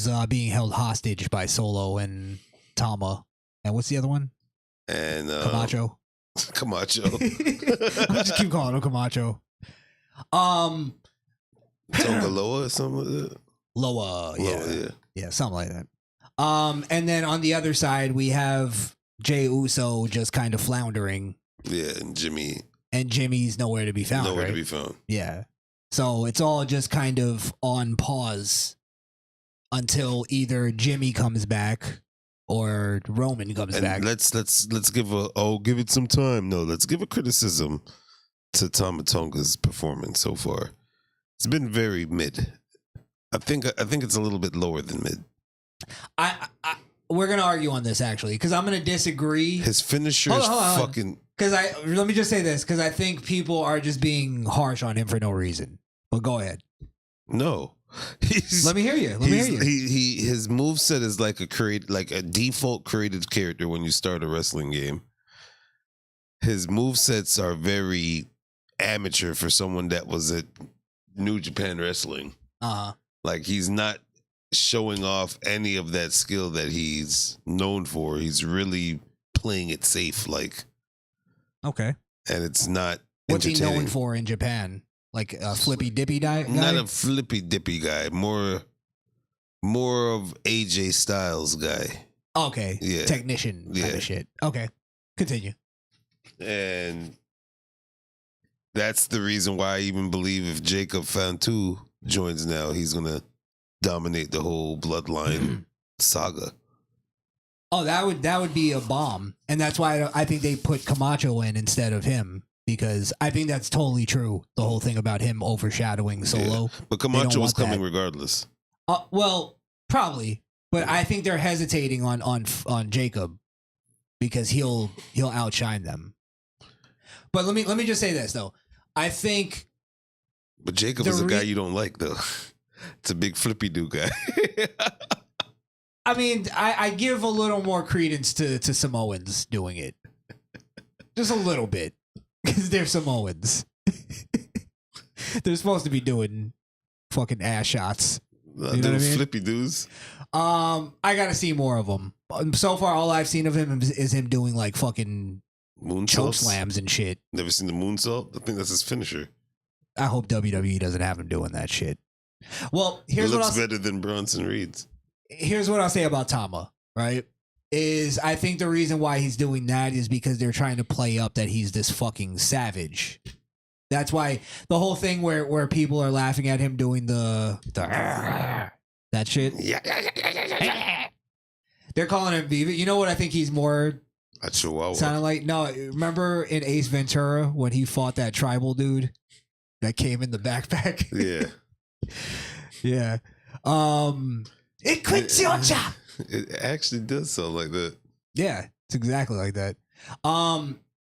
is being held hostage by Solo and Tama. And what's the other one? And Camacho. Camacho. I just keep calling him Camacho. Tonga Loa or something like that? Loa, yeah, something like that. And then on the other side, we have Jey Uso just kind of floundering. Yeah, and Jimmy. And Jimmy's nowhere to be found. Nowhere right? to be found. Yeah. So it's all just kind of on pause until either Jimmy comes back or Roman comes back. Let's give give it some time. No, let's give a criticism to Tama Tonga's performance so far. It's been very mid. I think it's a little bit lower than mid. We're gonna argue on this actually because I'm gonna disagree. His finisher is fucking. Because let me just say this because I think people are just being harsh on him for no reason. But go ahead. No, let me hear you. His moveset is like a default created character when you start a wrestling game. His movesets are very amateur for someone that was at New Japan Wrestling. Like he's not showing off any of that skill that he's known for. He's really playing it safe, like. Okay. And it's not. What's he known for in Japan? Like a flippy dippy guy? Not a flippy dippy guy. More of AJ Styles guy. Okay. Yeah. Technician kind of shit. Okay. Continue. And that's the reason why I even believe if Jacob Fantu joins now, he's gonna dominate the whole bloodline saga. Oh, that would be a bomb, and that's why I think they put Camacho in instead of him because I think that's totally true. The whole thing about him overshadowing Solo, yeah. But Camacho was coming regardless. Well, probably, but I think they're hesitating on Jacob because he'll outshine them. But let me just say this though. I think. But Jacob is a guy you don't like though. It's a big flippy do guy. I mean, I give a little more credence to Samoans doing it. Just a little bit. Because they're Samoans. They're supposed to be doing fucking ass shots. You know what I mean? Flippy dudes. I gotta see more of them. So far, all I've seen of him is him doing like fucking choke slams and shit. Never seen the moonsault? I think that's his finisher. I hope WWE doesn't have him doing that shit. Well, here's what looks better than Bronson Reed's. Here's what I'll say about Tama, right? Is I think the reason why he's doing that is because they're trying to play up that he's this fucking savage. That's why the whole thing where people are laughing at him doing the that shit. They're calling him Viva. You know what I think he's more a chihuahua. Sounded like no. Remember in Ace Ventura when he fought that tribal dude that came in the backpack? Yeah. Yeah. It actually does sound like that. Yeah, it's exactly like that.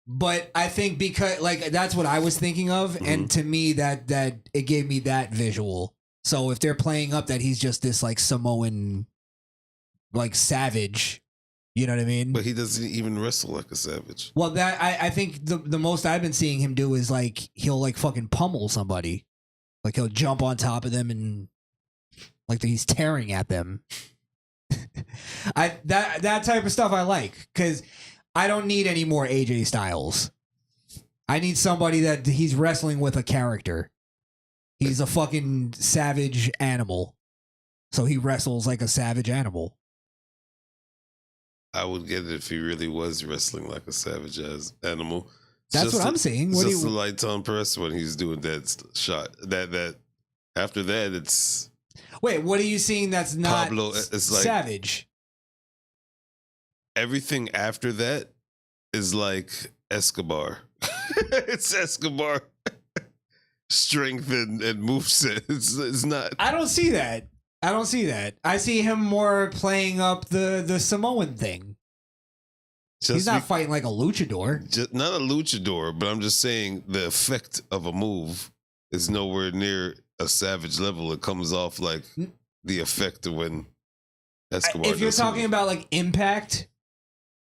But I think because like that's what I was thinking of, and to me that it gave me that visual. So if they're playing up that he's just this like Samoan, like savage, you know what I mean? But he doesn't even wrestle like a savage. Well, that I think the most I've been seeing him do is like he'll like fucking pummel somebody, like he'll jump on top of them and like he's tearing at them. That type of stuff I like because I don't need any more AJ Styles. I need somebody that he's wrestling with a character. He's a fucking savage animal, so he wrestles like a savage animal. I would get it if he really was wrestling like a savage ass animal. That's what I'm saying. It's just a lights on press when he's doing that shot. That after that, it's. Wait, what are you seeing that's not Pablo, it's like savage? Everything after that is like Escobar. It's Escobar. Strength and moveset. It's not. I don't see that. I see him more playing up the Samoan thing. He's not fighting like a luchador. Not a luchador, but I'm just saying the effect of a move is nowhere near a savage level. It comes off like the effect of when Escobar. If you're talking about like impact,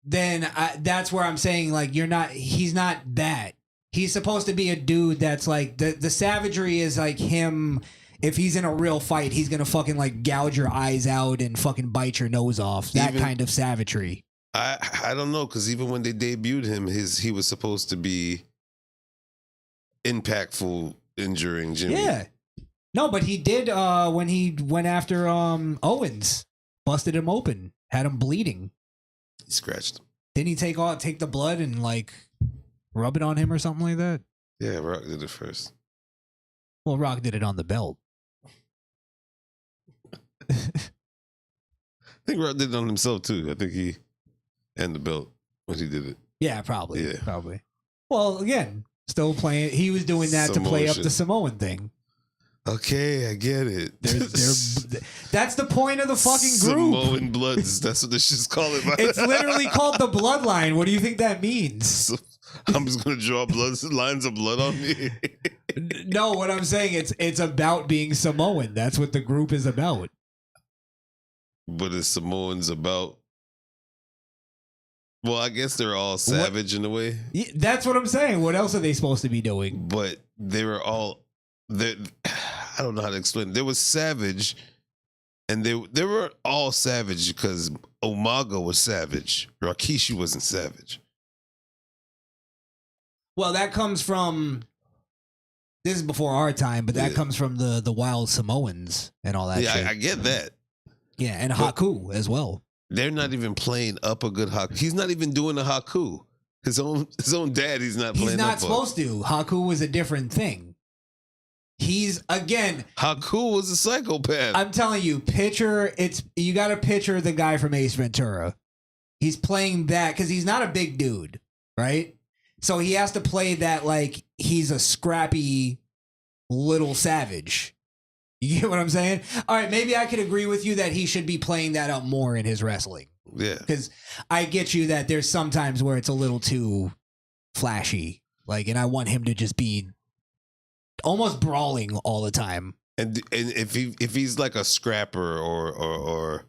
then that's where I'm saying like he's not that. He's supposed to be a dude that's like the savagery is like him if he's in a real fight, he's gonna fucking like gouge your eyes out and fucking bite your nose off. That kind of savagery. I don't know, because even when they debuted him, he was supposed to be impactful, injuring Jimmy. Yeah. No, but he did when he went after Owens, busted him open, had him bleeding. He scratched him. Didn't he take the blood and like rub it on him or something like that? Yeah, Rock did it first. Well, Rock did it on the belt. I think Rock did it on himself too. I think he and the belt when he did it. Yeah, probably. Yeah. Probably. Well, again, still playing. He was doing that to play up the Samoan thing. Okay, I get it. That's the point of the fucking group. Samoan Bloods. That's what they should call it. It's literally called the Bloodline. What do you think that means? So, I'm just gonna draw lines of blood on me. No, what I'm saying, it's about being Samoan. That's what the group is about. But is Samoans about? Well, I guess they're all savage in a way. Yeah, that's what I'm saying. What else are they supposed to be doing? But they were all. I don't know how to explain it. There was savage, and they were all savage because Umaga was savage. Rikishi wasn't savage. Well, that comes from. This is before our time, but that comes from the wild Samoans and all that. Yeah, shit. I get that. Yeah, and Haku as well. They're not even playing up a good Haku. He's not even doing a Haku. His own dad. He's not playing. He's not up supposed to. Haku was a different thing. He's again. Haku was a psychopath. I'm telling you, you got to picture the guy from Ace Ventura. He's playing that because he's not a big dude, right? So he has to play that like he's a scrappy little savage. You get what I'm saying? All right, maybe I could agree with you that he should be playing that up more in his wrestling. Yeah, because I get you that there's some times where it's a little too flashy, like, and I want him to just be almost brawling all the time. And if he's like a scrapper or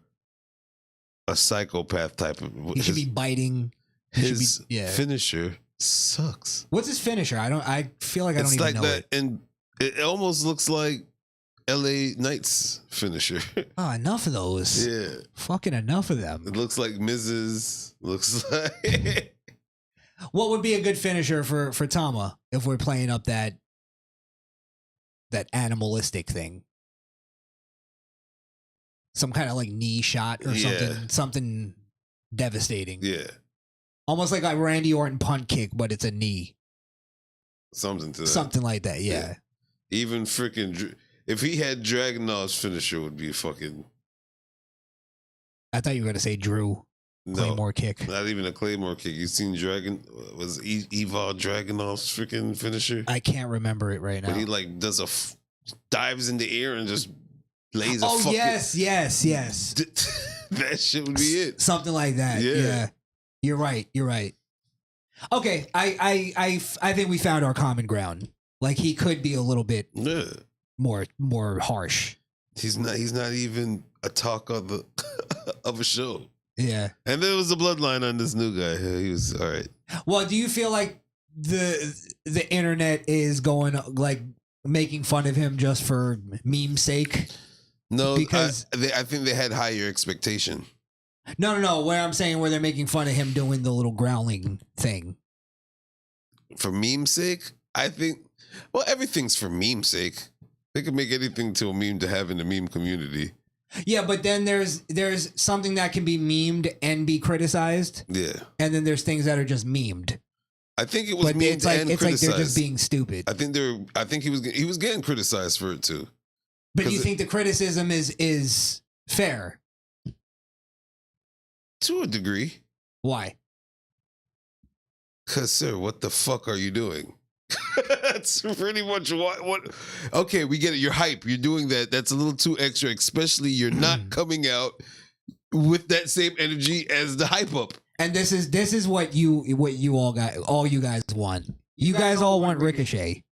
a psychopath type of, he should be biting. His finisher sucks. What's his finisher? I feel like I don't even know it. And it almost looks like LA Knight's finisher. Oh, enough of those. Yeah, fucking enough of them. It looks like Mrs. Looks like. What would be a good finisher for Tama if we're playing up that animalistic thing? Some kind of like knee shot or something devastating. Yeah. Almost like a Randy Orton punt kick, but it's a knee. Something to that. Something like that, yeah. Even freaking, if he had Dragunov's finisher, would be fucking. I thought you were going to say Drew. Claymore kick. Not even a Claymore kick. You seen was Eval Dragunov's freaking finisher? I can't remember it right now. But he like does dives in the air and just lays a fucking. Oh, yes. That shit would be it. Something like that. Yeah. You're right. Okay, I think we found our common ground. Like he could be a little bit more harsh. He's not even a talk of a show. Yeah. And there was a bloodline on this new guy. He was all right. Well, do you feel like the internet is going like making fun of him just for meme's sake? No, because I think they had higher expectation. No. Where I'm saying where they're making fun of him doing the little growling thing. For meme's sake, I think. Well, everything's for meme's sake. They can make anything to a meme to have in the meme community. Yeah, but then there's something that can be memed and be criticized. Yeah. And then there's things that are just memed. I think it was memed and criticized. It's like they're just being stupid. I think he was getting criticized for it too. But you think the criticism is fair? To a degree. Why? Because, sir, what the fuck are you doing? That's pretty much what. Okay, we get it. You're hype. You're doing that. That's a little too extra. Especially you're not coming out with that same energy as the hype up. And this is what you all got. All you guys want. You guys all want Ricochet.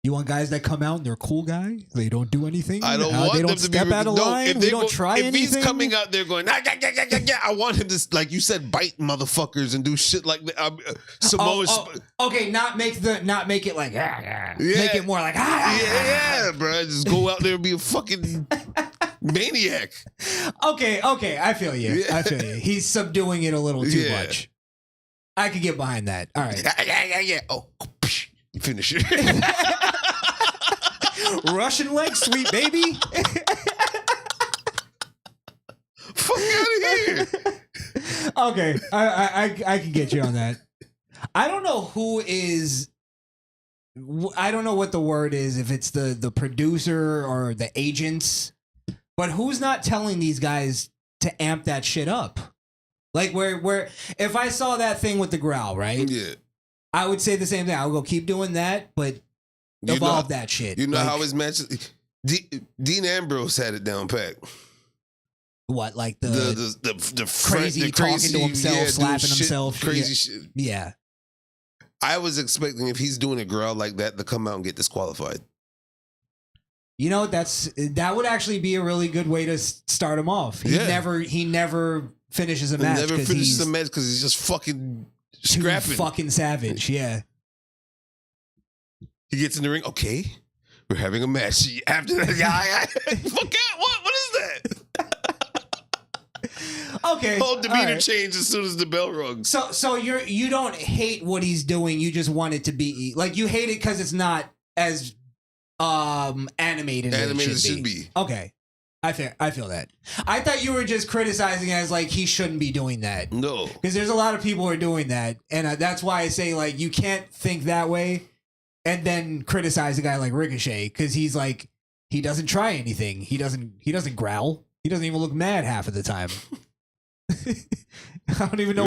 You want guys that come out and they're cool guys? They don't do anything. I don't they want them don't to step be. out of No, line. if They don't try if anything. he's coming out there going, "Ah, yeah," I want him to, like you said, bite motherfuckers and do shit like that. Samoa. Okay, not make it like make it more like yeah, bro. Just go out there and be a fucking maniac. Okay, I feel you. Yeah. I feel you. He's subduing it a little too much. I could get behind that. All right. Yeah. Oh, you finish it. Russian leg sweep, baby. Fuck out of here. Okay, I can get you on that. I don't know who is. I don't know what the word is. If it's the producer or the agents, but who's not telling these guys to amp that shit up? Like where if I saw that thing with the growl, right? Yeah. I would say the same thing. I would go keep doing that, but evolve that shit. You know like, how his matches. Dean Ambrose had it down pat. What, like the crazy talking to himself, slapping himself, crazy shit. Yeah. I was expecting if he's doing a growl like that to come out and get disqualified. You know, that would actually be a really good way to start him off. He never finishes a match. Never finishes a match because he's just fucking too scrapping. Fucking savage, yeah. He gets in the ring. Okay, we're having a match. After that, fuck out. What is that? Okay. Whole demeanor changed as soon as the bell rung. So you don't hate what he's doing. You just want it to be like, you hate it because it's not as animated as it should be. Okay. I feel that. I thought you were just criticizing as like he shouldn't be doing that. No. Because there's a lot of people who are doing that. And that's why I say, like, you can't think that way and then criticize a guy like Ricochet, because he's like, he doesn't try anything. He doesn't growl. He doesn't even look mad half of the time. I don't even know